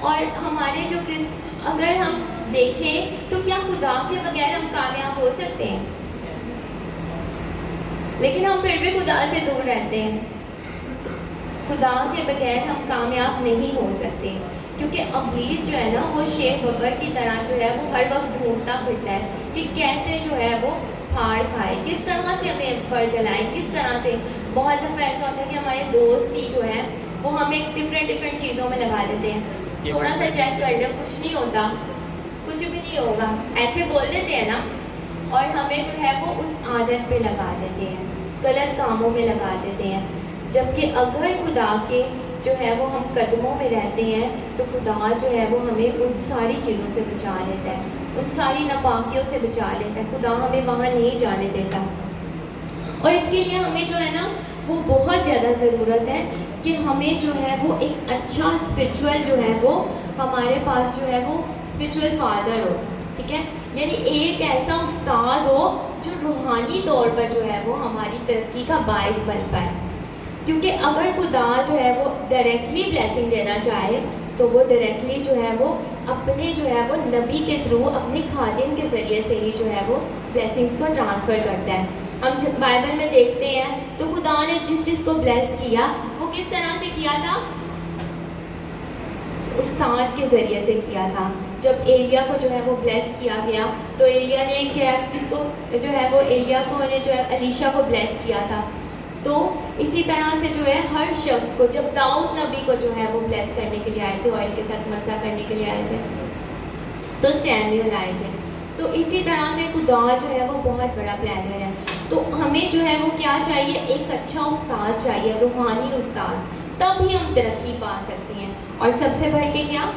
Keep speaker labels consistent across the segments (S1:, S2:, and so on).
S1: اور ہمارے جو اگر ہم دیکھیں تو کیا خدا کے بغیر ہم کامیاب ہو سکتے ہیں؟ لیکن ہم پھر بھی خدا سے دور رہتے ہیں. خدا کے بغیر ہم کامیاب نہیں ہو سکتے، کیونکہ ابلیس جو ہے نا وہ شیر ببر کی طرح جو ہے وہ ہر وقت ڈھونڈتا پھرتا ہے کہ کیسے جو ہے وہ پھاڑ کھائے، کس طرح سے ہمیں پرگلائے، کس طرح سے. بہت دفعہ ایسا ہوتا ہے کہ ہمارے دوست ہی جو ہے وہ ہمیں ڈفرینٹ چیزوں میں لگا دیتے ہیں. تھوڑا سا چیک کر لو، کچھ نہیں ہوتا، کچھ بھی نہیں ہوگا، ایسے بول دیتے ہیں نا، اور ہمیں جو ہے وہ اس عادت پہ لگا دیتے ہیں، غلط کاموں میں لگا دیتے ہیں. جبکہ اگر خدا کے جو ہے وہ ہم قدموں میں رہتے ہیں تو خدا جو ہے وہ ہمیں ان ساری چیزوں سے بچا لیتا ہے، ان ساری ناپاکیوں سے بچا لیتا ہے. خدا ہمیں وہاں نہیں جانے دیتا. اور اس کے لیے ہمیں جو ہے نا وہ بہت زیادہ ضرورت ہے کہ ہمیں جو ہے وہ ایک اچھا اسپرچول جو ہے وہ ہمارے پاس جو ہے وہ اسپرچول فادر ہو. ٹھیک ہے، یعنی ایک ایسا استاد ہو جو روحانی طور پر جو ہے وہ ہماری ترقی کا باعث بن پائے. کیونکہ اگر خدا جو ہے وہ ڈائریکٹلی بلیسنگ دینا چاہے تو وہ ڈائریکٹلی جو ہے وہ اپنے جو ہے وہ نبی کے تھرو اپنے خادم کے ذریعے سے ہی جو ہے وہ بلیسنگس کو ٹرانسفر کرتا ہے. ہم جب بائبل میں دیکھتے ہیں تو خدا نے جس کو بلیس کیا وہ کس طرح سے کیا تھا؟ استاد کے ذریعے سے کیا تھا. جب ایلیا کو جو ہے وہ بلیس کیا گیا تو ایلیا نے کیا کس کو جو ہے وہ ایلیا کو نے جو ہے الیشا کو بلیس کیا تھا. تو اسی طرح سے جو ہے ہر شخص کو جب داؤد نبی کو جو ہے وہ بلیس کرنے کے لیے آئے تھے، آئل کے ساتھ مسح کرنے کے لیے آئے تھے، تو سیموئل آئے تھے. تو اسی طرح سے خدا جو ہے وہ بہت بڑا پلانر ہے. تو ہمیں جو ہے وہ کیا چاہیے؟ ایک اچھا استاد چاہیے، روحانی استاد، تب ہی ہم ترقی پا سکتے ہیں. اور سب سے بڑھ کے کیا؟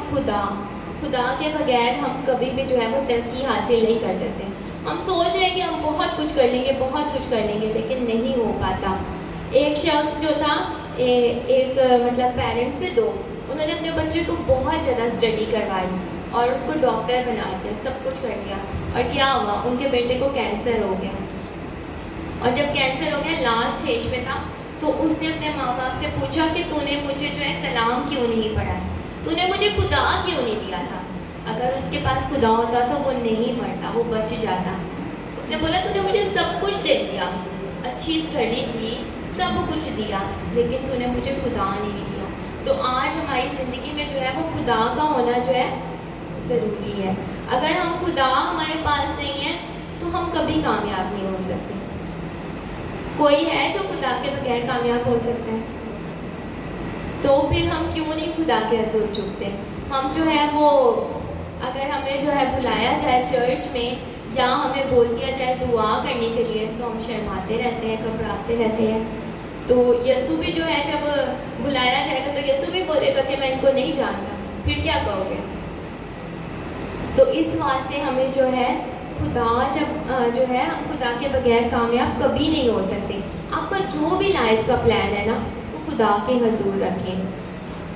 S1: خدا کے بغیر ہم کبھی بھی جو ہے وہ ترقی حاصل نہیں کر سکتے. ہم سوچ رہے ہیں کہ ہم بہت کچھ کر لیں گے، بہت کچھ کر لیں گے، لیکن نہیں ہو پاتا. ایک شخص جو تھا، ایک مطلب پیرنٹس تھے دو، انہوں نے اپنے بچے کو بہت زیادہ اسٹڈی کروائی اور اس کو ڈاکٹر بنا دیا، سب کچھ کر دیا. اور کیا ہوا؟ ان کے بیٹے کو کینسر ہو گیا. اور جب کینسر ہو گیا، لاسٹ اسٹیج پہ تھا، تو اس نے اپنے ماں باپ سے پوچھا کہ تو نے مجھے جو ہے کلام کیوں نہیں پڑھا، تو نے مجھے خدا کیوں نہیں دیا تھا؟ اگر اس کے پاس خدا ہوتا تو وہ نہیں مرتا، وہ بچ جاتا. اس نے بولا تو نے مجھے سب کچھ دے دیا، اچھی اسٹڈی دی، سب کچھ دیا، لیکن تو نے مجھے خدا نہیں دیا. تو آج ہماری زندگی میں جو ہے وہ خدا کا ہونا جو ہے ضروری ہے. اگر ہم خدا ہمارے پاس نہیں ہے تو ہم کبھی کامیاب نہیں ہو سکتے. کوئی ہے جو خدا کے بغیر کامیاب ہو سکتا ہے؟ تو پھر ہم کیوں نہیں خدا کے حضور جھکتے؟ ہم جو ہے وہ اگر ہمیں جو ہے بلایا جائے چرچ میں یا ہمیں بول دیا جائے دعا کرنے کے لیے تو ہم شرماتے رہتے ہیں، گھبراتے رہتے ہیں. تو یسوع بھی جو ہے جب بلایا جائے گا تو یسوع بھی بولے گا کہ میں ان کو نہیں جانتا، پھر کیا کہو گے؟ تو اس واسطے ہمیں جو ہے خدا جو ہے ہم خدا کے بغیر کامیاب کبھی نہیں ہو سکتے. آپ کا جو بھی لائف کا پلان ہے نا وہ خدا کے حضور رکھیں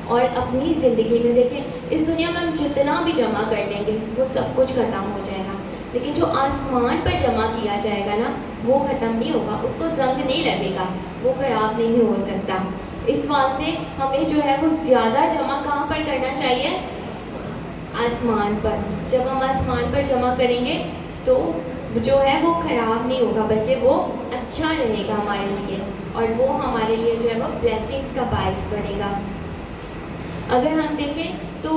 S1: اور اپنی زندگی میں دیکھیں. اس دنیا میں ہم جتنا بھی جمع کر لیں گے وہ سب کچھ ختم ہو جائے گا، لیکن جو آسمان پر جمع کیا جائے گا نا وہ ختم نہیں ہوگا، اس کو زنگ نہیں لگے گا، وہ خراب نہیں ہو سکتا. اس واسطے ہمیں جو ہے وہ زیادہ جمع کہاں پر کرنا چاہیے؟ آسمان پر. جب ہم آسمان پر جمع کریں گے تو جو ہے وہ خراب نہیں ہوگا، بلکہ وہ اچھا رہے گا ہمارے لیے، اور وہ ہمارے لیے جو ہے وہ بلیسنگس کا باعث بنے گا. اگر ہم دیکھیں تو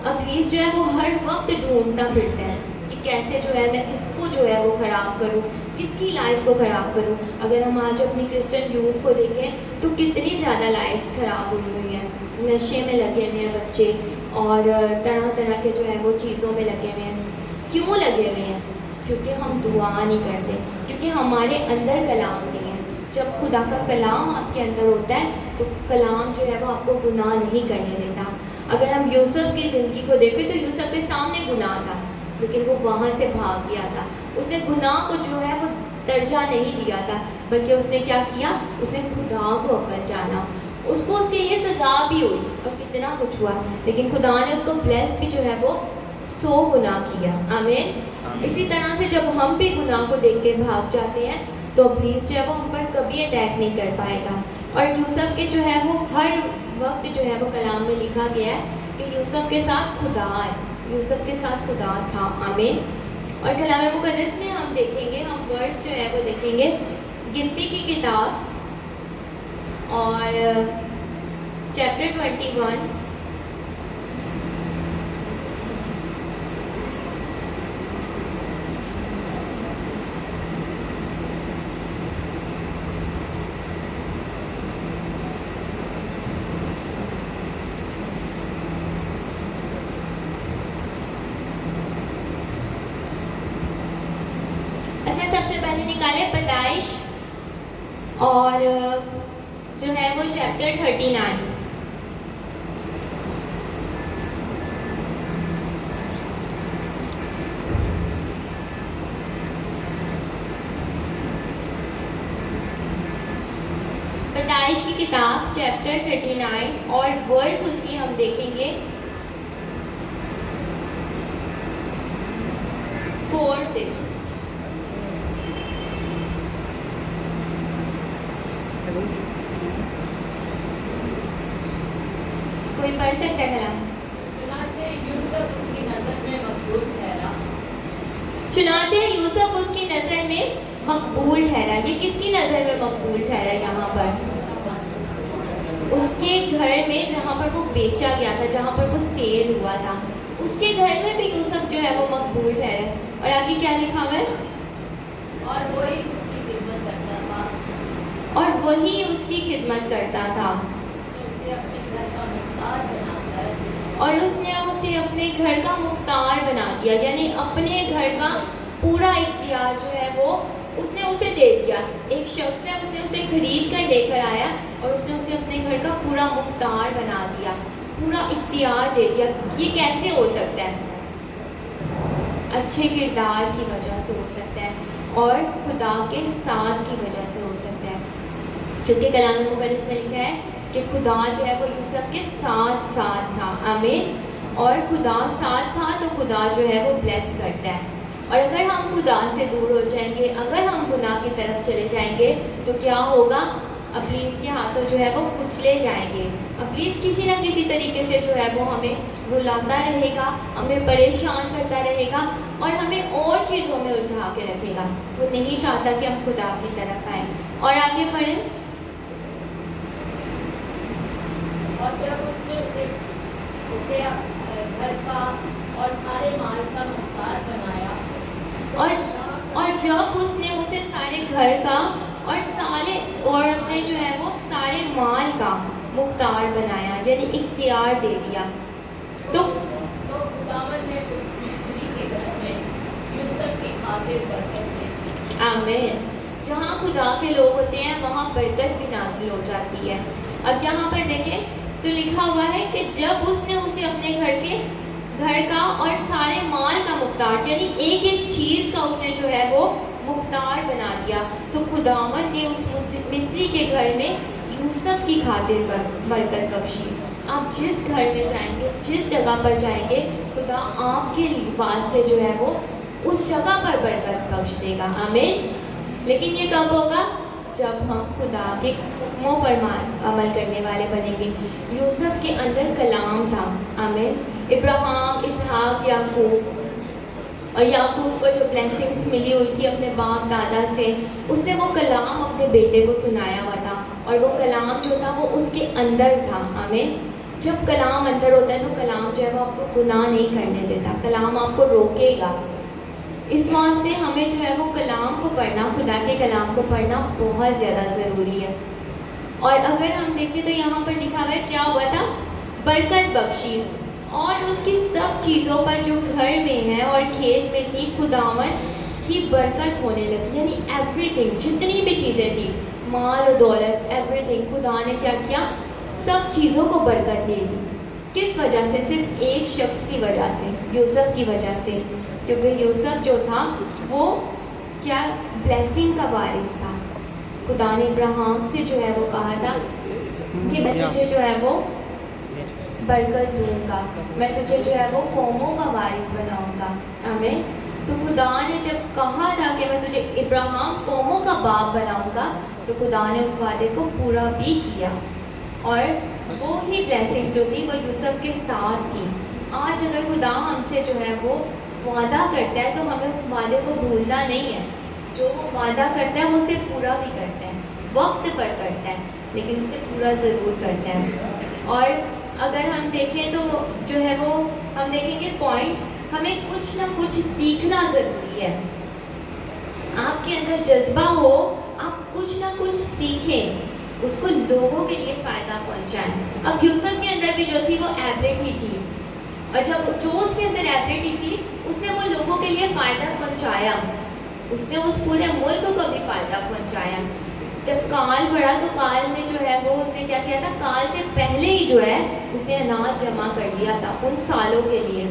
S1: ابلیس جو ہے وہ ہر وقت ڈھونڈتا پھرتا ہے کہ کیسے جو ہے میں کس کو جو ہے وہ خراب کروں، کس کی لائف کو خراب کروں. اگر ہم آج اپنی کرسچن یوتھ کو دیکھیں تو کتنی زیادہ لائفز خراب ہوئی ہیں. نشے میں لگے ہوئے ہیں بچے اور طرح طرح کے جو ہے وہ چیزوں میں لگے ہوئے ہیں. کیوں لگے ہوئے ہیں؟ کیونکہ ہم دعا نہیں کرتے، کیونکہ ہمارے اندر کلام نہیں ہے. جب خدا کا کلام آپ کے اندر ہوتا ہے تو کلام جو ہے وہ آپ کو گناہ نہیں کرنے دیتا. اگر ہم یوسف کی زندگی کو دیکھیں تو یوسف کے سامنے گناہ تھا لیکن وہ وہاں سے بھاگ گیا تھا. اس نے گناہ کو جو ہے وہ درجہ نہیں دیا تھا، بلکہ اس نے کیا کیا؟ اس نے خدا کو عقل جانا. اس کو اس کے لیے سزا بھی ہوئی اور کتنا کچھ ہوا، لیکن خدا نے اس کو بلیس بھی جو ہے وہ 100 گنا کیا. آمین. اسی طرح سے جب ہم بھی گناہ کو دیکھ کے بھاگ جاتے ہیں تو ابلیس جو ہے وہ ہم پر کبھی اٹیک نہیں کر پائے گا. اور یوسف کے جو ہے وہ ہر وقت جو ہے وہ کلام میں لکھا گیا ہے کہ یوسف کے ساتھ خدا ہے، یوسف کے ساتھ خدا تھا. آمین. اور کلام مقدس میں ہم دیکھیں گے، ہم ورس جو ہے وہ دیکھیں گے گنتی کی کتاب اور چیپٹر 21 نکالے پیدائش اور جو ہے وہ چیپٹر 39. پیدائش کی کتاب چیپٹر 39 اور ورس اس کی ہم دیکھیں گے 4 سے. کوئی پڑھ سکتا ہے کلام؟
S2: چنانچہ یوسف اس کی نظر میں مقبول ٹھہرا.
S1: چنانچہ یوسف اس کی نظر میں مقبول ٹھہرا. یہ کس کی نظر میں مقبول ٹھہرا؟ یہاں پر اس کے گھر میں جہاں پر وہ بیچا گیا تھا، جہاں پر وہ سیل ہوا تھا، اس کے گھر میں بھی یوسف جو ہے وہ مقبول ٹھہرا. اور آگے کیا لکھا ہوا ہے؟
S2: اور وہی اس کی خدمت کرتا تھا.
S1: اور وہی اس کی خدمت کرتا تھا. اور اس نے اسے اپنے گھر کا مختار بنا دیا، یعنی اپنے گھر کا پورا اختیار جو ہے وہ اس نے اسے دے دیا. ایک شخص ہے، اس نے اسے خرید کر لے کر آیا اور اس نے اسے اپنے گھر کا پورا مختار بنا دیا، پورا اختیار دے دیا. یہ کیسے ہو سکتا ہے؟ اچھے کردار کی وجہ سے ہو سکتا ہے اور خدا کے ساتھ کی وجہ سے ہو سکتا ہے، کیونکہ کلام مقدس میں لکھا ہے کہ خدا جو ہے وہ یوسف کے ساتھ تھا. آمین. اور خدا ساتھ تھا تو خدا جو ہے وہ بلیس کرتا ہے. اور اگر ہم خدا سے دور ہو جائیں گے، اگر ہم گناہ کی طرف چلے جائیں گے تو کیا ہوگا؟ ابلیس کے ہاتھوں جو ہے وہ کچلے جائیں گے. ابلیس کسی نہ کسی طریقے سے جو ہے وہ ہمیں رلاتا رہے گا، ہمیں پریشان کرتا رہے گا اور ہمیں اور چیزوں میں الجھا کے رکھے گا. وہ نہیں چاہتا کہ ہم خدا کی طرف آئیں. اور آگے پڑھیں.
S2: اور جب اس نے اسے گھر کا اور سارے مال کا مختار بنایا،
S1: اور جب اس نے اسے سارے گھر کا اور اپنے جو ہے وہ سارے مال کا مختار بنایا، یعنی اختیار دے دیا، تو
S2: خداوند نے اس مصری کے گھر میں یوسف کی خاطر برکت بھیجی.
S1: آمین. جہاں خدا کے لوگ ہوتے ہیں وہاں برکت بھی نازل ہو جاتی ہے. اب یہاں پر دیکھیں تو لکھا ہوا ہے کہ جب اس نے اسے اپنے گھر کا اور سارے مال کا مختار، یعنی ایک ایک چیز کا اس نے جو ہے وہ مختار بنا دیا، تو خداوند نے اس مصری کے گھر میں یوسف کی خاطر پر برکت بخشی. آپ جس گھر میں جائیں گے، جس جگہ پر جائیں گے، خدا آپ کے واسطے جو ہے وہ اس جگہ پر برکت بخش دے گا. آمین. لیکن یہ کب ہوگا؟ جب ہم خدا کے حکموں پر عمل کرنے والے بنیں گے. یوسف کے اندر کلام تھا. آمین. ابراہیم، اسحاق، یعقوب، اور یعقوب کو جو بلیسنگز ملی ہوئی تھی اپنے باپ دادا سے، اس نے وہ کلام اپنے بیٹے کو سنایا ہوا تھا اور وہ کلام جو تھا وہ اس کے اندر تھا. آمین. جب کلام اندر ہوتا ہے تو کلام جو ہے وہ آپ کو گناہ نہیں کرنے دیتا، کلام آپ کو روکے گا. اس واسطے ہمیں جو ہے وہ کلام کو پڑھنا، خدا کے کلام کو پڑھنا بہت زیادہ ضروری ہے. اور اگر ہم دیکھیں تو یہاں پر لکھا ہوا ہے کیا ہوا تھا؟ برکت بخشی. اور اس کی سب چیزوں پر جو گھر میں ہے اور کھیت میں تھی، خداوند کی برکت ہونے لگی. یعنی ایوری تھنگ، جتنی بھی چیزیں تھیں، مال و دولت، ایوری تھنگ، خدا نے کیا کیا؟ سب چیزوں کو برکت دے دی. کس وجہ سے؟ صرف ایک شخص کی وجہ سے، یوسف کی وجہ سے. کیونکہ یوسف جو تھا وہ کیا؟ بلیسنگ کا وارث تھا. خدا نے ابراہیم سے جو ہے وہ کہا تھا کہ میں تجھے جو ہے وہ برکت دوں گا، میں تجھے جو ہے وہ قوموں کا وارث بناؤں گا. آمین. تو خدا نے جب کہا تھا کہ میں تجھے ابراہیم قوموں کا باپ بناؤں گا، تو خدا نے اس وعدے کو پورا بھی کیا. اور وہ ہی بلیسنگ جو تھی وہ یوسف کے ساتھ تھی. آج اگر خدا ہم سے جو ہے وہ وعدہ کرتا ہے تو ہمیں اس وعدے کو بھولنا نہیں ہے. جو وہ وعدہ کرتا ہے وہ اسے پورا بھی کرتا ہے, وقت پر کرتا ہے, لیکن اسے پورا ضرور کرتا ہے. اور اگر ہم دیکھیں تو جو ہے وہ ہم دیکھیں گے پوائنٹ, ہمیں کچھ نہ کچھ سیکھنا ضروری ہے. آپ کے اندر جذبہ ہو, آپ کچھ نہ کچھ سیکھیں, اس کو لوگوں کے لیے فائدہ پہنچائیں. اب یوسف کے اندر بھی جو تھی وہ ایبلٹی تھی, اور جب جو اس کے اندر ایبلٹی تھی اس نے وہ لوگوں کے لیے فائدہ پہنچایا, اس نے اس پورے ملک کو بھی فائدہ پہنچایا. جب کال بڑھا تو کال میں جو ہے وہ اس نے کیا کیا تھا, کال سے پہلے ہی جو ہے اس نے اناج جمع کر لیا تھا ان سالوں کے لیے.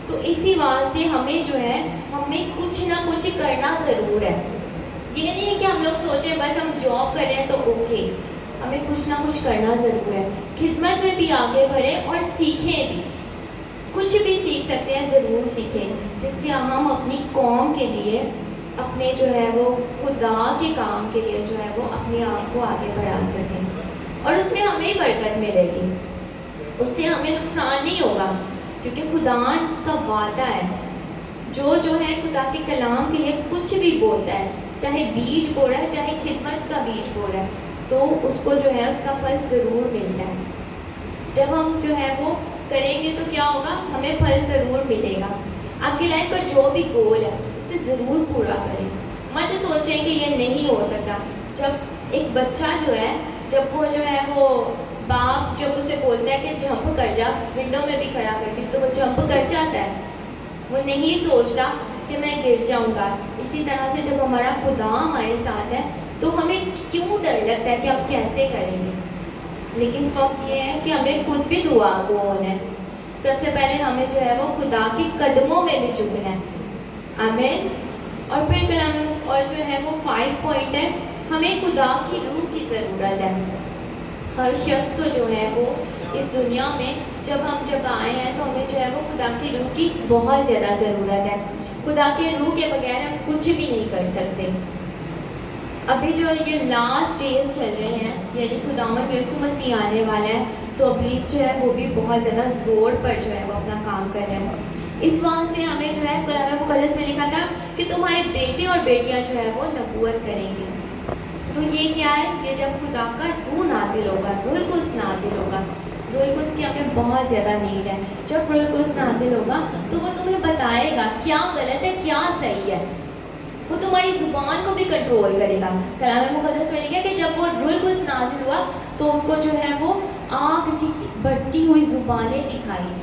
S1: تو اسی واسطے ہمیں جو ہے ہمیں کچھ نہ کچھ کرنا ضرور ہے. یہ نہیں ہے کہ ہم لوگ سوچیں بس ہم جاب کر رہے ہیں تو اوکے, ہمیں کچھ نہ کچھ کرنا ضرور ہے. خدمت میں بھی آگے بڑھیں اور سیکھیں بھی, کچھ بھی سیکھ سکتے ہیں ضرور سیکھیں, جس سے ہم اپنی قوم کے لیے, اپنے جو ہے وہ خدا کے کام کے لیے جو ہے وہ اپنے آپ کو آگے بڑھا سکیں. اور اس میں ہمیں برکت ملے گی, اس سے ہمیں نقصان نہیں ہوگا, کیونکہ خدا کا وعدہ ہے. جو ہے خدا کے کلام کے لیے کچھ بھی بولتا ہے, چاہے بیج بو رہا ہے چاہے خدمت کا بیج بو رہا ہے, تو اس کو جو ہے اس کا پھل ضرور ملتا ہے. جب ہم جو ہے وہ کریں گے تو کیا ہوگا, ہمیں پھل ضرور ملے گا. آپ کی لائف کا جو بھی گول ہے اسے ضرور پورا کریں. مت سوچیں کہ یہ نہیں ہو سکتا. جب ایک بچہ جو ہے, جب وہ جو ہے وہ باپ جب اسے بولتا ہے کہ جمپ کر جا, ونڈو میں بھی کھڑا کر کے, تو وہ جمپ کر جاتا ہے, وہ نہیں سوچتا کہ میں گر جاؤں گا. اسی طرح سے جب ہمارا خدا ہمارے ساتھ ہے تو ہمیں کیوں ڈر لگتا ہے کہ اب کیسے کریں گے. لیکن فرق یہ ہے کہ ہمیں خود بھی دعا کو ہونا ہے. سب سے پہلے ہمیں جو ہے وہ خدا کے قدموں میں بھی جھکنا ہے. آمین. اور پھر کلام اور جو ہے وہ 5 پوائنٹ ہے, ہمیں خدا کی روح کی ضرورت ہے. ہر شخص کو جو ہے وہ اس دنیا میں جب آئے ہیں تو ہمیں جو ہے وہ خدا کی روح کی بہت زیادہ ضرورت ہے. خدا کے روح کے بغیر ہم کچھ بھی نہیں کر سکتے. ابھی جو یہ لاسٹ ڈیز چل رہے ہیں, یعنی خداوند یسوع مسیح آنے والا ہے, تو ابلیس جو ہے وہ بھی بہت زیادہ زور پر جو ہے وہ اپنا کام کر رہے ہیں. اس واسطے سے ہمیں جو ہے کلام مقدس میں لکھا تھا کہ تمہارے بیٹے اور بیٹیاں جو ہے وہ نبوت کریں گے. تو یہ کیا ہے, کہ جب خدا کا روح نازل ہوگا, روح القدس نازل ہوگا. روح القدس کی ہمیں بہت زیادہ نیڈ ہے. جب روح القدس نازل ہوگا تو وہ تمہیں بتائے گا کیا غلط ہے کیا صحیح ہے. وہ تمہاری زبان کو بھی کنٹرول کرے گا. کلام مقدس میں لکھا کہ جب وہ روح القدس نازل ہوا تو ان کو جو ہے وہ آگ سی بڑھتی ہوئی زبانیں دکھائی دی.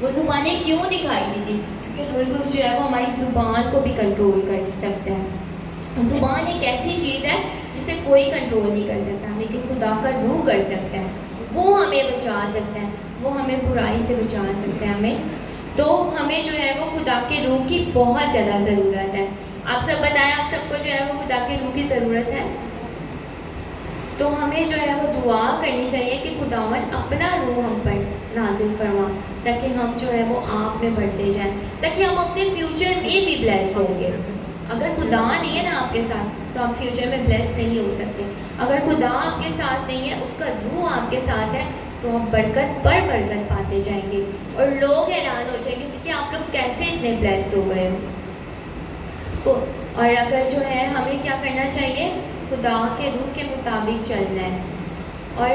S1: وہ زبانیں کیوں دکھائی دی تھی, کیونکہ روح القدس جو ہے وہ ہماری زبان کو بھی کنٹرول کر سکتا ہے. زبان ایک ایسی چیز ہے جسے کوئی کنٹرول نہیں کر سکتا, لیکن خدا کا روح کر سکتا ہے. وہ ہمیں بچا سکتا ہے, وہ ہمیں برائی سے بچا سکتا ہے. ہمیں تو ہمیں جو ہے وہ خدا کے روح کی بہت زیادہ ضرورت ہے. آپ سب بتائیں, آپ سب کو جو ہے وہ خدا کے روح کی ضرورت ہے. تو ہمیں جو ہے وہ دعا کرنی چاہیے کہ خداوند اپنا روح ہم پر نازل فرما, تاکہ ہم جو ہے وہ آپ میں بڑھتے جائیں, تاکہ ہم اپنے فیوچر میں بھی بلیس ہوں گے. اگر خدا نہیں ہے نا آپ کے ساتھ تو آپ فیوچر میں بلیس نہیں ہو سکتے. اگر خدا آپ کے ساتھ نہیں ہے, اس کا روح آپ کے ساتھ ہے, تو آپ برکت پر برکت پاتے جائیں گے, اور لوگ حیران ہو جائیں گے کہ آپ لوگ کیسے اتنے بلیس ہو گئے ہو. اور اگر جو ہے ہمیں کیا کرنا چاہیے, خدا کے روح کے مطابق چلنا ہے. اور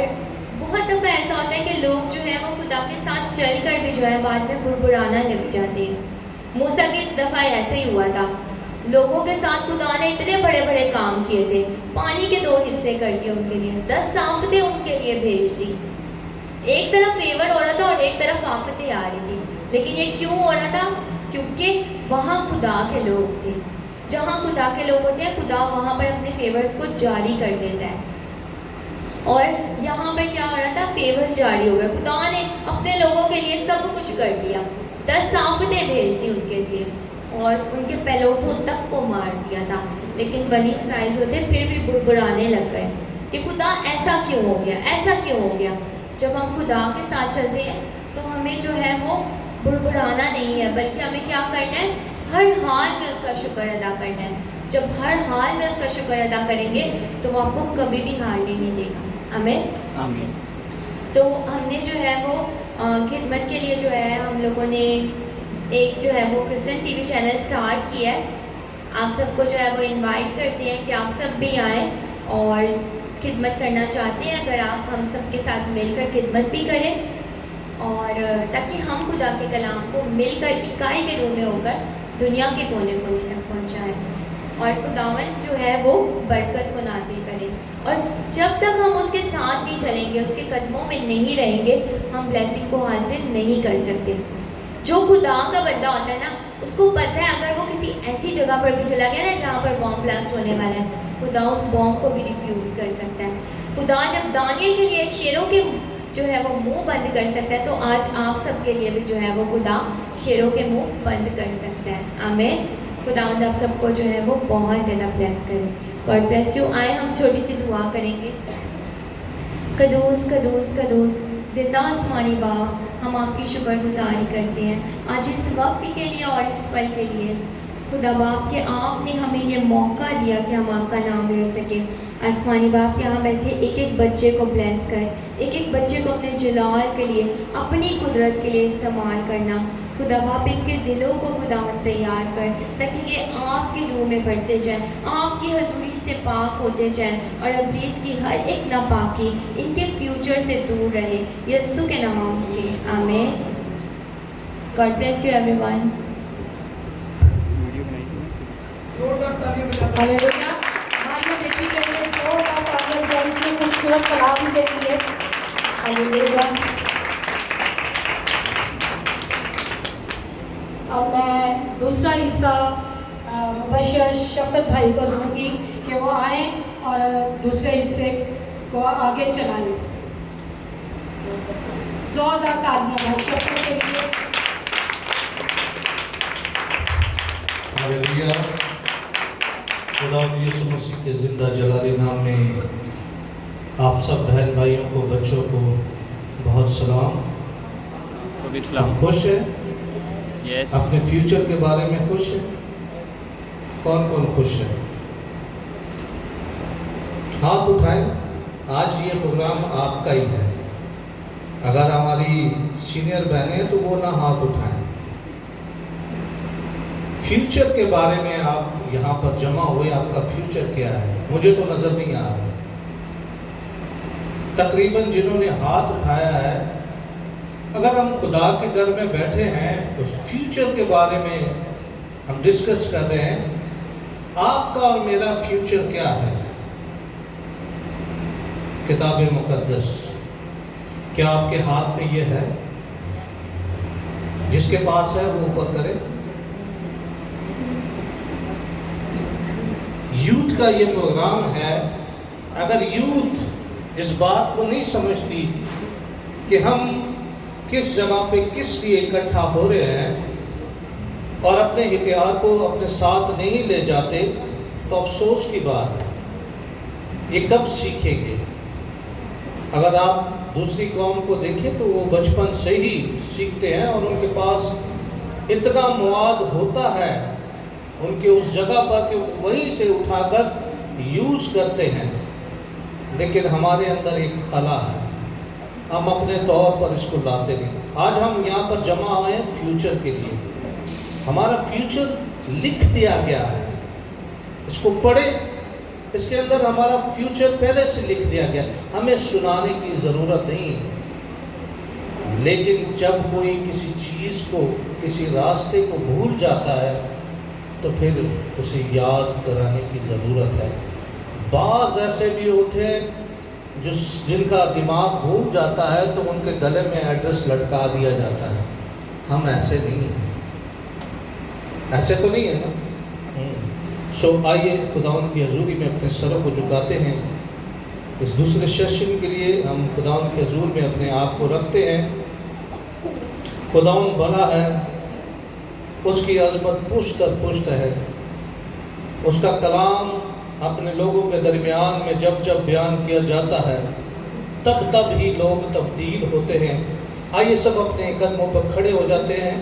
S1: بہت دفعہ ایسا ہوتا ہے کہ لوگ جو ہے وہ خدا کے ساتھ چل کر بھی جو ہے بعد میں بڑبڑانا لگ جاتے ہیں. موسیٰ کی دفعہ ایسے ہی ہوا تھا. لوگوں کے ساتھ خدا نے اتنے بڑے بڑے کام کیے تھے, پانی کے 2 حصے کر دیے ان کے لیے, 10 آفتیں ان کے لیے بھیج دی. ایک طرف فیور ہو رہا تھا اور ایک طرف آفتیں آ رہی تھی. لیکن یہ کیوں ہو رہا تھا, کیونکہ وہاں خدا کے لوگ تھے. جہاں خدا کے لوگ ہوتے ہیں خدا وہاں پر اپنے فیورز کو جاری کر دیتا ہے. اور یہاں پر کیا ہو رہا تھا, فیورز جاری ہو گئے. خدا نے اپنے لوگوں کے لیے سب کچھ کر دیا, 10 آفتیں بھیج دی ان کے لیے, اور ان کے پہلوٹوں تک کو مار دیا تھا. لیکن بنی اسرائیل جو تھے پھر بھی بڑبڑانے لگ گئے کہ خدا ایسا کیوں ہو گیا, ایسا کیوں ہو گیا. جب ہم خدا کے ساتھ چلتے ہیں تو ہمیں جو ہے وہ بڑبڑانا نہیں ہے, بلکہ ہمیں کیا کرنا ہے, ہر حال میں اس کا شکر ادا کرنا ہے. جب ہر حال میں اس کا شکر ادا کریں گے تو وہ آپ کو کبھی بھی ہارنے نہیں دے گا. آمین. تو ہم نے جو ہے وہ خدمت کے لیے جو ہے ہم لوگوں نے ایک جو ہے وہ Christian T V channel start کیا ہے. آپ سب کو جو ہے وہ انوائٹ کرتے ہیں کہ آپ سب بھی آئیں اور خدمت کرنا چاہتے ہیں. اگر آپ ہم سب کے ساتھ مل کر خدمت بھی کریں اور تاکہ ہم خدا کے کلام کو مل کر اکائی کے روح میں ہو کر دنیا کے کونے کونے تک پہنچائیں اور خداوند جو ہے وہ برکت کو نازل کرے. اور جب تک ہم اس کے ساتھ نہیں چلیں گے, اس کے قدموں میں نہیں رہیں گے, ہم بلیسنگ کو حاصل نہیں کر سکتے. جو خدا کا بندہ ہوتا ہے نا, اس کو پتہ ہے اگر وہ کسی ایسی جگہ پر بھی چلا گیا نا جہاں پر بام بلاسٹ ہونے والا ہے, خدا اس بام کو بھی ریفیوز کر سکتا ہے. خدا جب دانیل کے لیے شیروں کے جو ہے وہ منہ بند کر سکتا ہے, تو آج آپ سب کے لیے بھی جو ہے وہ خدا شیروں کے منہ بند کر سکتا ہے. آمین. خداوند آپ سب کو جو ہے وہ بہت زیادہ بلیس کرے. God bless you. آئے ہم چھوٹی سی دعا کریں گے. قدوس قدوس قدوس زندہ آسمانی باپ, ہم آپ کی شکر گزاری کرتے ہیں آج اس وقت کے لیے اور اس پل کے لیے. خدا باپ کہ آپ نے ہمیں یہ موقع دیا کہ ہم آپ کا نام لے سکیں. آسمانی باپ یہاں بیٹھے ایک ایک بچے کو بلیس کر, ایک ایک بچے کو اپنے جلال کے لیے, اپنی قدرت کے لیے استعمال کرنا. خدا باپ ان کے دلوں کو خداوند تیار کر تاکہ یہ آپ کی روح میں بڑھتے جائیں, آپ کی حضوری سے پاک ہوتے جائیں اور ابلیس کی ہر ایک ناپاکی ان کے فیوچر سے دور رہے. یسوع کے نام سے آمین. God bless you everyone.
S3: Hallelujah. ہماری بیٹی کے لیے زوردار تالیاں بجائیں گے خوبصورت کلام کے لیے. ہاللیلویا. اب میں دوسرا حصہ مبشر شفقت بھائی کو دوں گی کہ وہ آئیں اور دوسرے حصے کو آگے چلائیں. زوردار تالیاں بھائی شفقت کے لیے.
S4: ہاللیلویا. خدا یسوع مسیح کے زندہ جلالی نام میں آپ سب بہن بھائیوں کو, بچوں کو بہت سلام. ہم خوش ہیں, اپنے فیوچر کے بارے میں خوش ہیں. کون کون خوش ہے؟ ہاتھ اٹھائیں. آج یہ پروگرام آپ کا ہی ہے. اگر ہماری سینئر بہنیں تو وہ نہ ہاتھ اٹھائیں. فیوچر کے بارے میں آپ یہاں پر جمع ہوئے, آپ کا فیوچر کیا ہے مجھے تو نظر نہیں آ رہا. تقریباً جنہوں نے ہاتھ اٹھایا ہے, اگر ہم خدا کے گھر میں بیٹھے ہیں تو فیوچر کے بارے میں ہم ڈسکس کر رہے ہیں. آپ کا اور میرا فیوچر کیا ہے؟ کتاب مقدس. کیا آپ کے ہاتھ میں یہ ہے؟ جس کے پاس ہے وہ اوپر کرے. یوتھ کا یہ پروگرام ہے. اگر یوتھ اس بات کو نہیں سمجھتی کہ ہم کس جگہ پہ کس لیے اکٹھا ہو رہے ہیں اور اپنے ہتھیار کو اپنے ساتھ نہیں لے جاتے, تو افسوس کی بات ہے. یہ کب سیکھیں گے؟ اگر آپ دوسری قوم کو دیکھیں تو وہ بچپن سے ہی سیکھتے ہیں اور ان کے پاس اتنا مواد ہوتا ہے ان کے اس جگہ پر کہ وہیں سے اٹھا کر یوز کرتے ہیں. لیکن ہمارے اندر ایک خلا ہے, ہم اپنے طور پر اس کو لاتے نہیں. آج ہم یہاں پر جمع ہوئے ہیں فیوچر کے لیے. ہمارا فیوچر لکھ دیا گیا ہے. اس کو پڑھیں, اس کے اندر ہمارا فیوچر پہلے سے لکھ دیا گیا. ہمیں سنانے کی ضرورت نہیں ہے. لیکن جب کوئی کسی چیز کو, کسی راستے کو بھول جاتا ہے تو پھر اسے یاد کرانے کی ضرورت ہے. بعض ایسے بھی ہوتے ہیں جن کا دماغ بھول جاتا ہے تو ان کے گلے میں ایڈریس لٹکا دیا جاتا ہے. ہم ایسے نہیں ہیں. ایسے تو نہیں ہے نا. سو آئیے خداوند کی حضوری میں اپنے سروں کو جھکاتے ہیں. اس دوسرے سیشن کے لیے ہم خداوند کے حضور میں اپنے آپ کو رکھتے ہیں. خداوند بھلا ہے, اس کی عظمت پشت در پشت ہے. اس کا کلام اپنے لوگوں کے درمیان میں جب جب بیان کیا جاتا ہے تب تب ہی لوگ تبدیل ہوتے ہیں. آئیے سب اپنے قدموں پر کھڑے ہو جاتے ہیں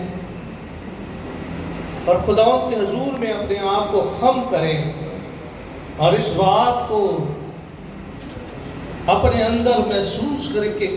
S4: اور خداوند کے حضور میں اپنے آپ کو خم کریں اور اس بات کو اپنے اندر محسوس کریں کہ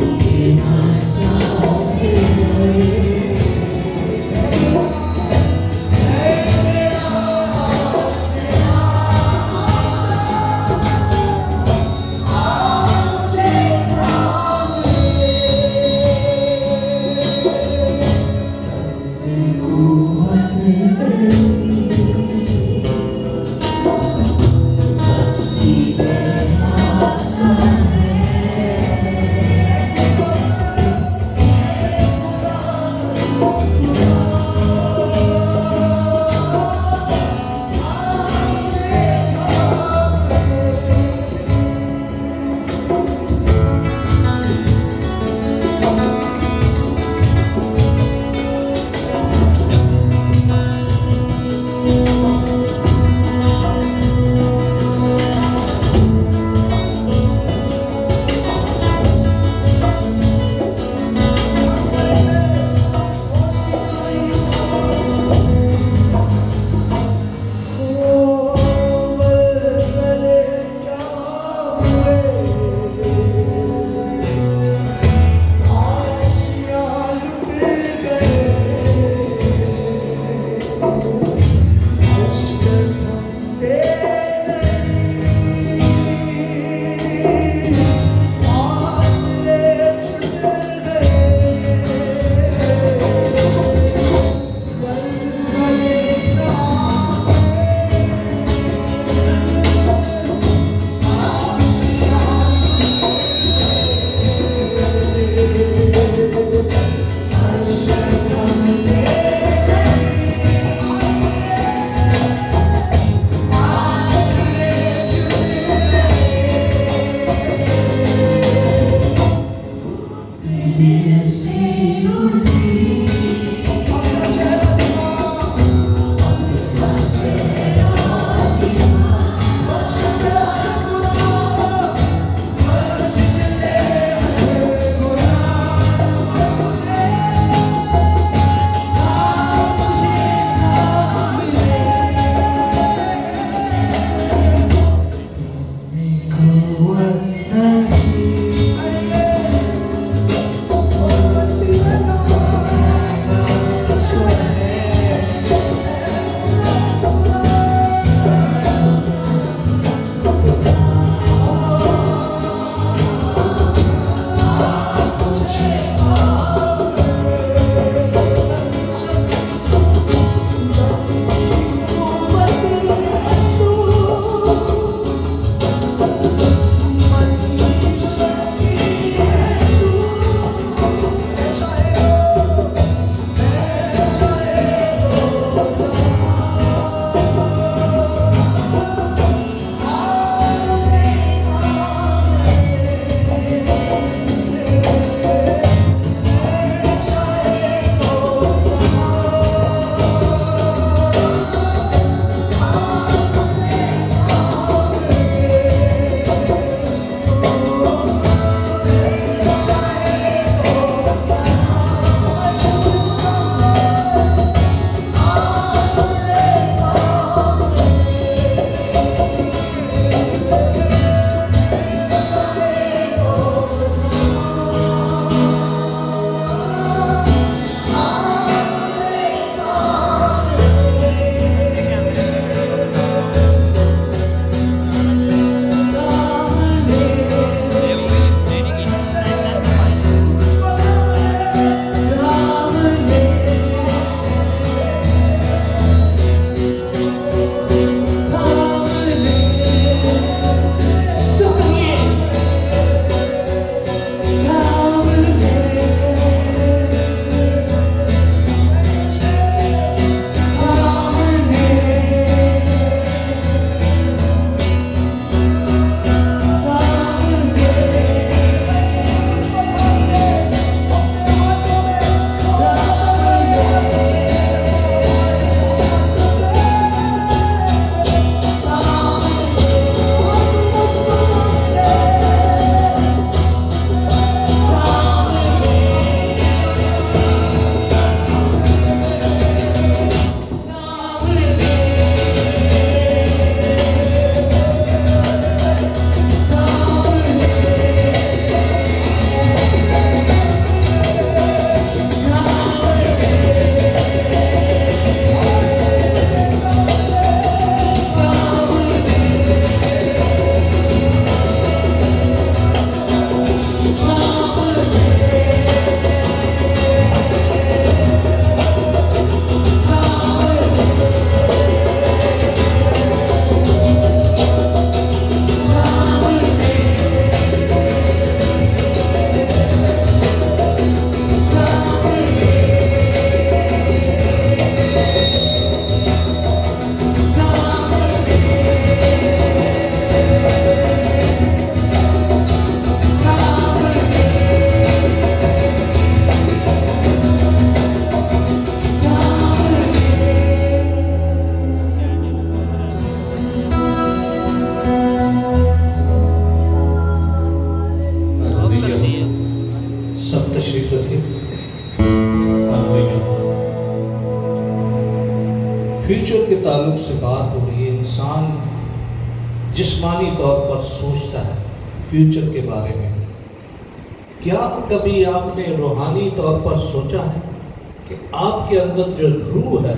S5: Ruke masa
S4: فیوچر کے تعلق سے بات ہو رہی ہے. انسان جسمانی طور پر سوچتا ہے فیوچر کے بارے میں. کیا کبھی آپ نے روحانی طور پر سوچا ہے کہ آپ کے اندر جو روح ہے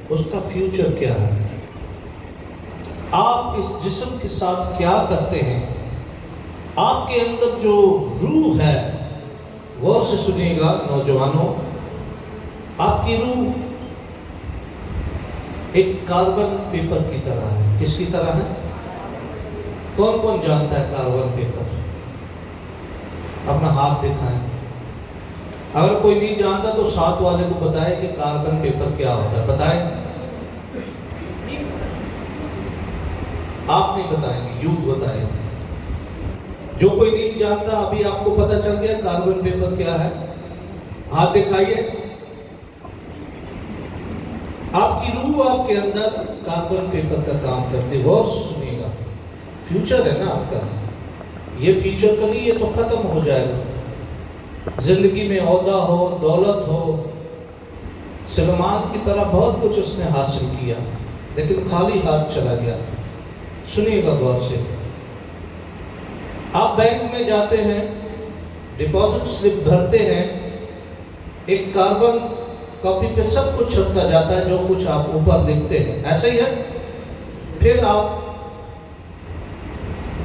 S4: اس کا فیوچر کیا ہے؟ آپ اس جسم کے ساتھ کیا کرتے ہیں؟ آپ کے اندر جو روح ہے، غور سے سنیے گا نوجوانوں، آپ کی روح ایک کاربن پیپر کی طرح ہے. کس کی طرح ہے؟ کون کون جانتا ہے کاربن پیپر؟ اپنا ہاتھ دکھائیں. اگر کوئی نہیں جانتا تو ساتھ والے کو بتائے کہ کاربن پیپر کیا ہوتا ہے. بتائیں. آپ نہیں بتائیں گے، یوتھ بتائیں. جو کوئی نہیں جانتا، ابھی آپ کو پتہ چل گیا کاربن پیپر کیا ہے؟ ہاتھ دکھائیے. آپ کی روح آپ کے اندر کاربن پیپر کا کام کرتی ہے. غور سے سنیے گا، فیوچر ہے نا آپ کا. یہ فیوچر تو نہیں، یہ تو ختم ہو جائے گا. زندگی میں عہدہ ہو، دولت ہو، سلمان کی طرح بہت کچھ اس نے حاصل کیا لیکن خالی ہاتھ چلا گیا. سنیے گا غور سے. آپ بینک میں جاتے ہیں، ڈپازٹ سلپ بھرتے ہیں، ایک کاربن کاپی پہ سب کچھ چھپتا جاتا ہے جو کچھ آپ اوپر لکھتے ہیں. ایسا ہی ہے. پھر آپ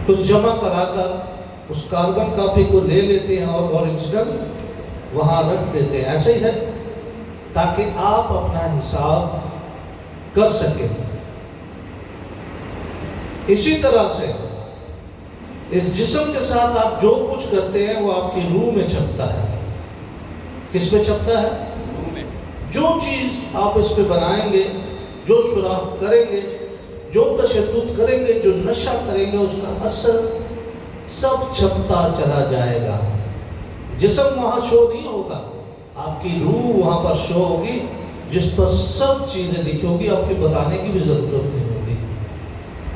S4: کچھ جمع کرا کر اس کاربن کاپی کو لے لیتے ہیں اور اوریجنل وہاں رکھ دیتے ہیں. ایسا ہی ہے، تاکہ آپ اپنا حساب کر سکیں. اسی طرح سے اس جسم کے ساتھ آپ جو کچھ کرتے ہیں وہ آپ کی روح میں چھپتا ہے. کس میں چھپتا ہے؟ روح میں. جو چیز آپ اس پہ بنائیں گے، جو سوراخ کریں گے، جو تشدد کریں گے، جو نشہ کریں گے، اس کا اثر سب چھپتا چلا جائے گا. جسم وہاں شو نہیں ہوگا، آپ کی روح وہاں پر شو ہوگی جس پر سب چیزیں لکھی ہوگی. آپ کے بتانے کی بھی ضرورت نہیں ہوگی.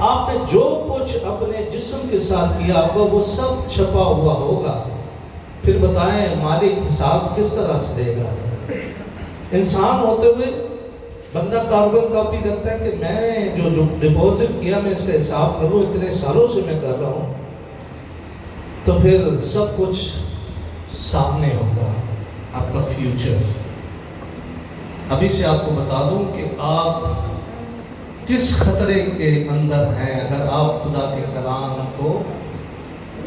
S4: آپ نے جو کچھ اپنے جسم کے ساتھ کیا ہوگا وہ سب چھپا ہوا ہوگا. پھر بتائیں مالک حساب کس طرح سے دے گا؟ انسان ہوتے ہوئے بندہ کاربن کاپی کرتا ہے کہ میں جو ڈپازٹ کیا میں اس کا حساب کروں، اتنے سالوں سے میں کر رہا ہوں. تو پھر سب کچھ سامنے ہوگا. آپ کا فیوچر. ابھی سے آپ کو بتا دوں کہ آپ کس خطرے کے اندر ہیں اگر آپ خدا کے کلام کو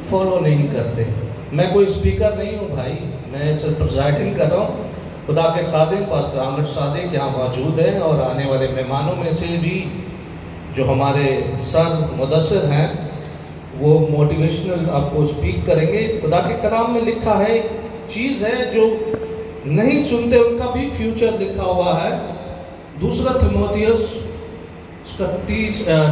S4: فالو نہیں کرتے. میں کوئی اسپیکر نہیں ہوں بھائی، میں صرف پریزائڈنگ کر رہا ہوں. خدا کے خادم پاسٹر عامر صادق یہاں موجود ہیں اور آنے والے مہمانوں میں سے بھی جو ہمارے سر مدثر ہیں وہ موٹیویشنل آپ کو اسپیک کریں گے. خدا کے کلام میں لکھا ہے، ایک چیز ہے جو نہیں سنتے ان کا بھی فیوچر لکھا ہوا ہے. دوسرا تیموتھیوس اس کا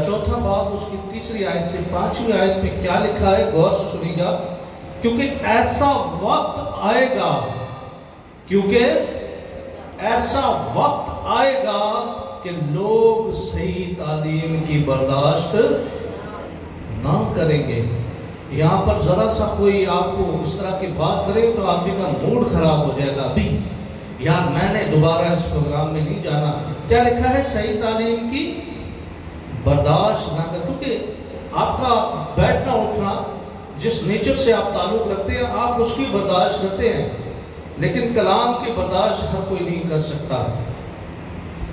S4: چوتھا باب اس کی 3 آیت سے 5 آیت میں کیا لکھا ہے؟ غور سے سنیے گا. کیونکہ ایسا وقت آئے گا، کیونکہ ایسا وقت آئے گا کہ لوگ صحیح تعلیم کی برداشت نہ کریں گے. یہاں پر ذرا سا کوئی آپ کو اس طرح کی بات کرے تو آدمی کا موڈ خراب ہو جائے گا. ابھی یار میں نے دوبارہ اس پروگرام میں نہیں جانا. کیا لکھا ہے؟ صحیح تعلیم کی برداشت نہ کر. کیونکہ آپ کا بیٹھنا اٹھنا جس نیچر سے آپ تعلق رکھتے ہیں آپ اس کی برداشت کرتے ہیں، لیکن کلام کی برداشت ہر کوئی نہیں کر سکتا.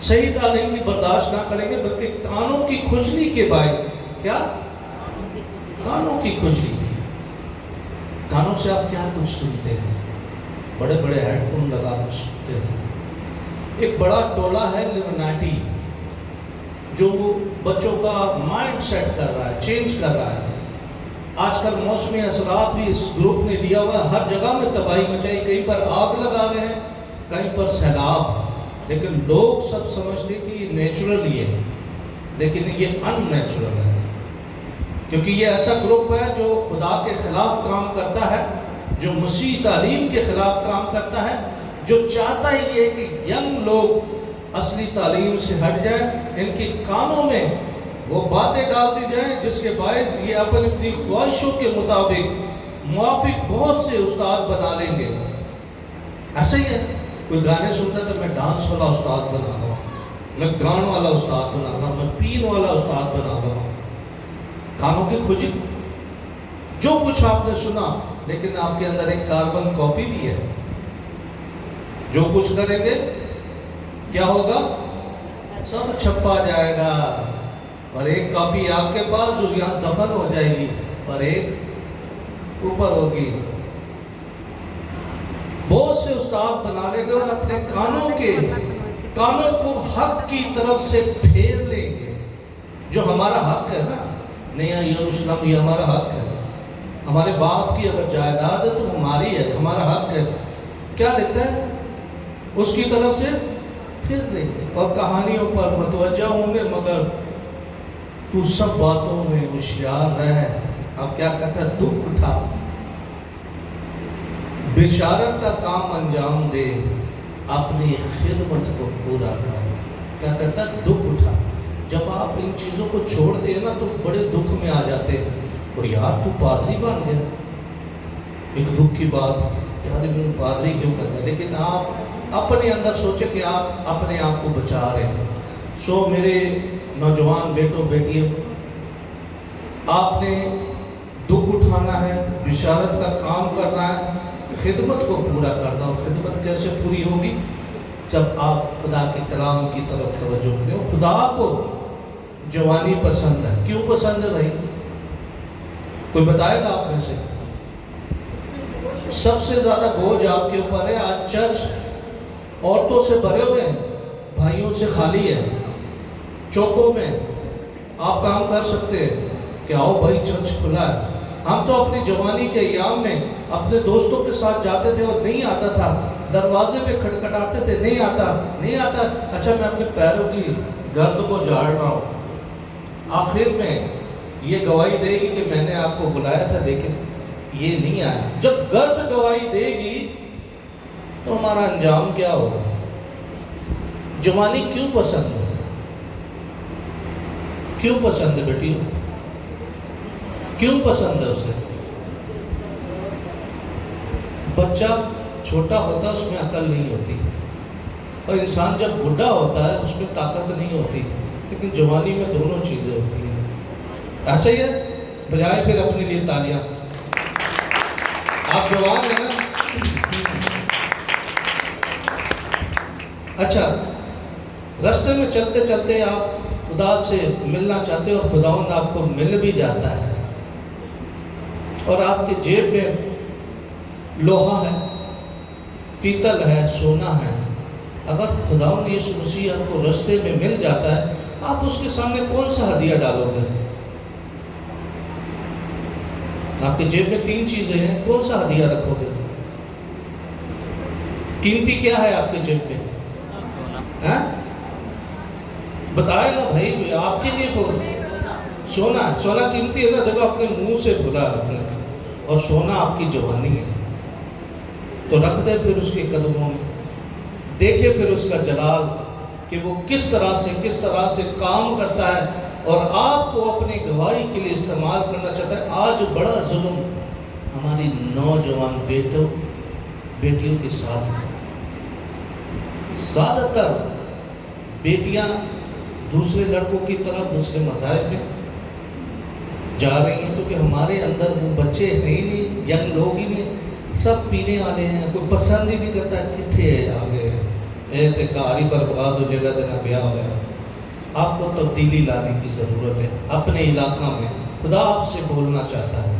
S4: صحیح تعلیم کی برداشت نہ کریں گے بلکہ کانوں کی کھجلی کے باعث. کیا؟ کانوں کی کھجلی. کانوں سے آپ کیا کچھ سنتے ہیں؟ بڑے بڑے ہیڈ فون لگا کر سنتے ہیں. ایک بڑا ٹولہ ہے لیمناٹی جو بچوں کا مائنڈ سیٹ کر رہا ہے، چینج کر رہا ہے. آج کل موسمی اثرات بھی اس گروپ نے دیا ہوا ہے. ہر جگہ میں تباہی مچائی، کہیں پر آگ لگا رہے ہیں، کہیں پر سیلاب. لیکن لوگ سب سمجھتے کہ یہ نیچرل ہی ہے، لیکن یہ ان نیچرل ہے. کیونکہ یہ ایسا گروپ ہے جو خدا کے خلاف کام کرتا ہے، جو مسیح تعلیم کے خلاف کام کرتا ہے، جو چاہتا ہی ہے کہ ینگ لوگ اصلی تعلیم سے ہٹ جائیں. ان کی کانوں میں وہ باتیں ڈال دی جائیں جس کے باعث یہ اپنی خواہشوں کے مطابق موافق بہت سے استاد بنا لیں گے. ایسا ہی ہے، کوئی گانے سنتا ہے تو میں ڈانس والا استاد بنا رہا ہوں. میں گان والا استاد بنا رہا ہوں، میں پین والا استاد بنا رہا ہوں. کانوں کی کھجی، جو کچھ آپ نے سنا، لیکن آپ کے اندر ایک کاربن کاپی بھی ہے. جو کچھ کریں گے کیا ہوگا؟ سب چھپا جائے گا، اور ایک کاپی آپ کے پاس جو یہاں دفن ہو جائے گی، اور ایک اوپر ہوگی. بہت سے استاد بنا لیں گے اور اپنے کانوں کو حق کی طرف سے پھیر لیں گے. جو ہمارا حق ہے نا، نیا یروشلم، یہ ہمارا حق ہے. ہمارے باپ کی اگر جائیداد ہے تو ہماری ہے، ہمارا حق ہے. کیا لکھتا ہے؟ اس کی طرف سے پھر لیں گے اور کہانیوں پر متوجہ ہوں گے، مگر تو سب باتوں میں ہوشیار رہ. اب کیا کہتا ہے؟ دکھ اٹھا، بشارت کا کام انجام دے، اپنی خدمت کو پورا کر. کیا کہتا ہے؟ دکھ اٹھا. جب آپ ان چیزوں کو چھوڑتے ہیں نا تو بڑے دکھ میں آ جاتے ہیں. اور یار تو پادری بن گیا، ایک دکھ کی بات، یار میں پادری کیوں کرتا ہے؟ لیکن آپ اپنے اندر سوچیں کہ آپ اپنے آپ کو بچا رہے ہیں. سو میرے نوجوان بیٹوں بیٹیوں، آپ نے دکھ اٹھانا ہے، بشارت کا کام کرنا ہے، خدمت کو پورا کرنا. اور خدمت کیسے پوری ہوگی؟ جب آپ خدا کے کلام کی طرف توجہ کریں. خدا کو جوانی پسند ہے. کیوں پسند ہے بھائی؟ کوئی بتائے گا آپ میں سے؟ سب سے زیادہ بوجھ آپ کے اوپر ہے. آج چرچ عورتوں سے بھرے ہوئے ہیں، بھائیوں سے خالی ہے. چوکوں میں آپ کام کر سکتے ہیں کہ آؤ بھائی چرچ کھلا ہے. ہم تو اپنی جوانی کے ایام میں اپنے دوستوں کے ساتھ جاتے تھے اور نہیں آتا تھا. دروازے پہ کھٹکھٹاتے تھے، نہیں آتا. اچھا میں اپنے پیروں کی گرد کو جھاڑ رہا ہوں. آخر میں یہ گواہی دے گی کہ میں نے آپ کو بلایا تھا لیکن یہ نہیں آیا. جب گرد گواہی دے گی تو ہمارا انجام کیا ہوگا؟ جوانی کیوں پسند ہے؟ کیوں پسند ہے بیٹی؟ کیوں پسند ہے اسے؟ بچہ چھوٹا ہوتا ہے اس میں عقل نہیں ہوتی، اور انسان جب بوڑھا ہوتا ہے اس میں طاقت نہیں ہوتی. لیکن جوانی میں دونوں چیزیں ہوتی ہیں. ایسا ہی ہے. بجائے پھر اپنے لیے تالیاں. آپ جوان ہیں نا؟ اچھا، راستے میں چلتے چلتے آپ خدا سے ملنا چاہتے ہو اور خداوند آپ کو مل بھی جاتا ہے، اور آپ کے جیب میں لوہا ہے، پیتل ہے، سونا ہے. اگر خداوند یسوع مسیح آپ کو راستے میں مل جاتا ہے، آپ اس کے سامنے کون سا ہدیہ ڈالو گے؟ آپ کے جیب میں 3 چیزیں ہیں، کون سا ہدیہ رکھو گے؟ قیمتی کیا ہے آپ کے جیب میں؟ بتائے نا بھائی، آپ کے لیے سونا قیمتی ہے نا. دیکھو اپنے منہ سے بھلا اپنے، اور سونا آپ کی جوانی ہے. تو رکھ دے پھر اس کے قدموں میں، دیکھے پھر اس کا جلال کہ وہ کس طرح سے کام کرتا ہے اور آپ کو اپنی گواہی کے لیے استعمال کرنا چاہتا ہے. آج بڑا ظلم ہماری نوجوان بیٹیوں کے ساتھ ہے. زیادہ تر بیٹیاں دوسرے لڑکوں کی طرف، دوسرے مذاہب میں جا رہی ہیں، کیونکہ ہمارے اندر وہ بچے ہیں ہی نہیں، ینگ لوگ ہی نہیں، سب پینے والے ہیں. کوئی پسند ہی نہیں کرتا کتنے آگے کاری برباد ہو جگہ دینا بیاہ ہوا ہے. آپ کو تبدیلی لانے کی ضرورت ہے اپنے علاقہ میں. خدا آپ سے بولنا چاہتا ہے.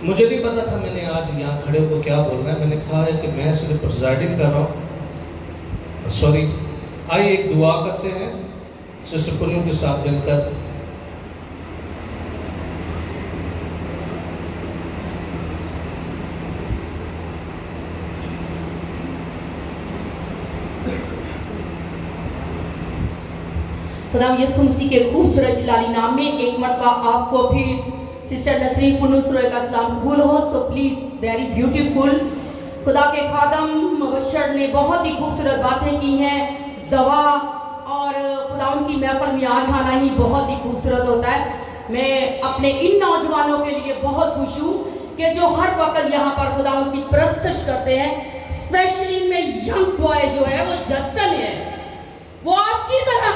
S4: مجھے نہیں پتا تھا میں نے آج یہاں کھڑے ہو کو کیا بولنا ہے. میں نے کہا ہے کہ میں صرف پریزائڈنگ کر رہا ہوں. سوری. آئیے ایک دعا کرتے ہیں سسٹر پنو کے ساتھ مل کر.
S6: خدا یسوع مسیح کے خوبصورت جلالی نام میں ایک مرتبہ آپ کو پھر سسٹر نسرین پنو سروے کا سلام قبول ہو. So please very beautiful. خدا کے خادم مبشر نے بہت ہی خوبصورت باتیں کی ہیں. دوا اور خدا ان کی محفل میں آ جانا ہی بہت ہی خوبصورت ہوتا ہے. میں اپنے ان نوجوانوں کے لیے بہت خوش ہوں کہ جو ہر وقت یہاں پر خدا ان کی پرستش کرتے ہیں. اسپیشلی میں ینگ بوائے جو ہے وہ جسٹن ہے، وہ آپ کی طرح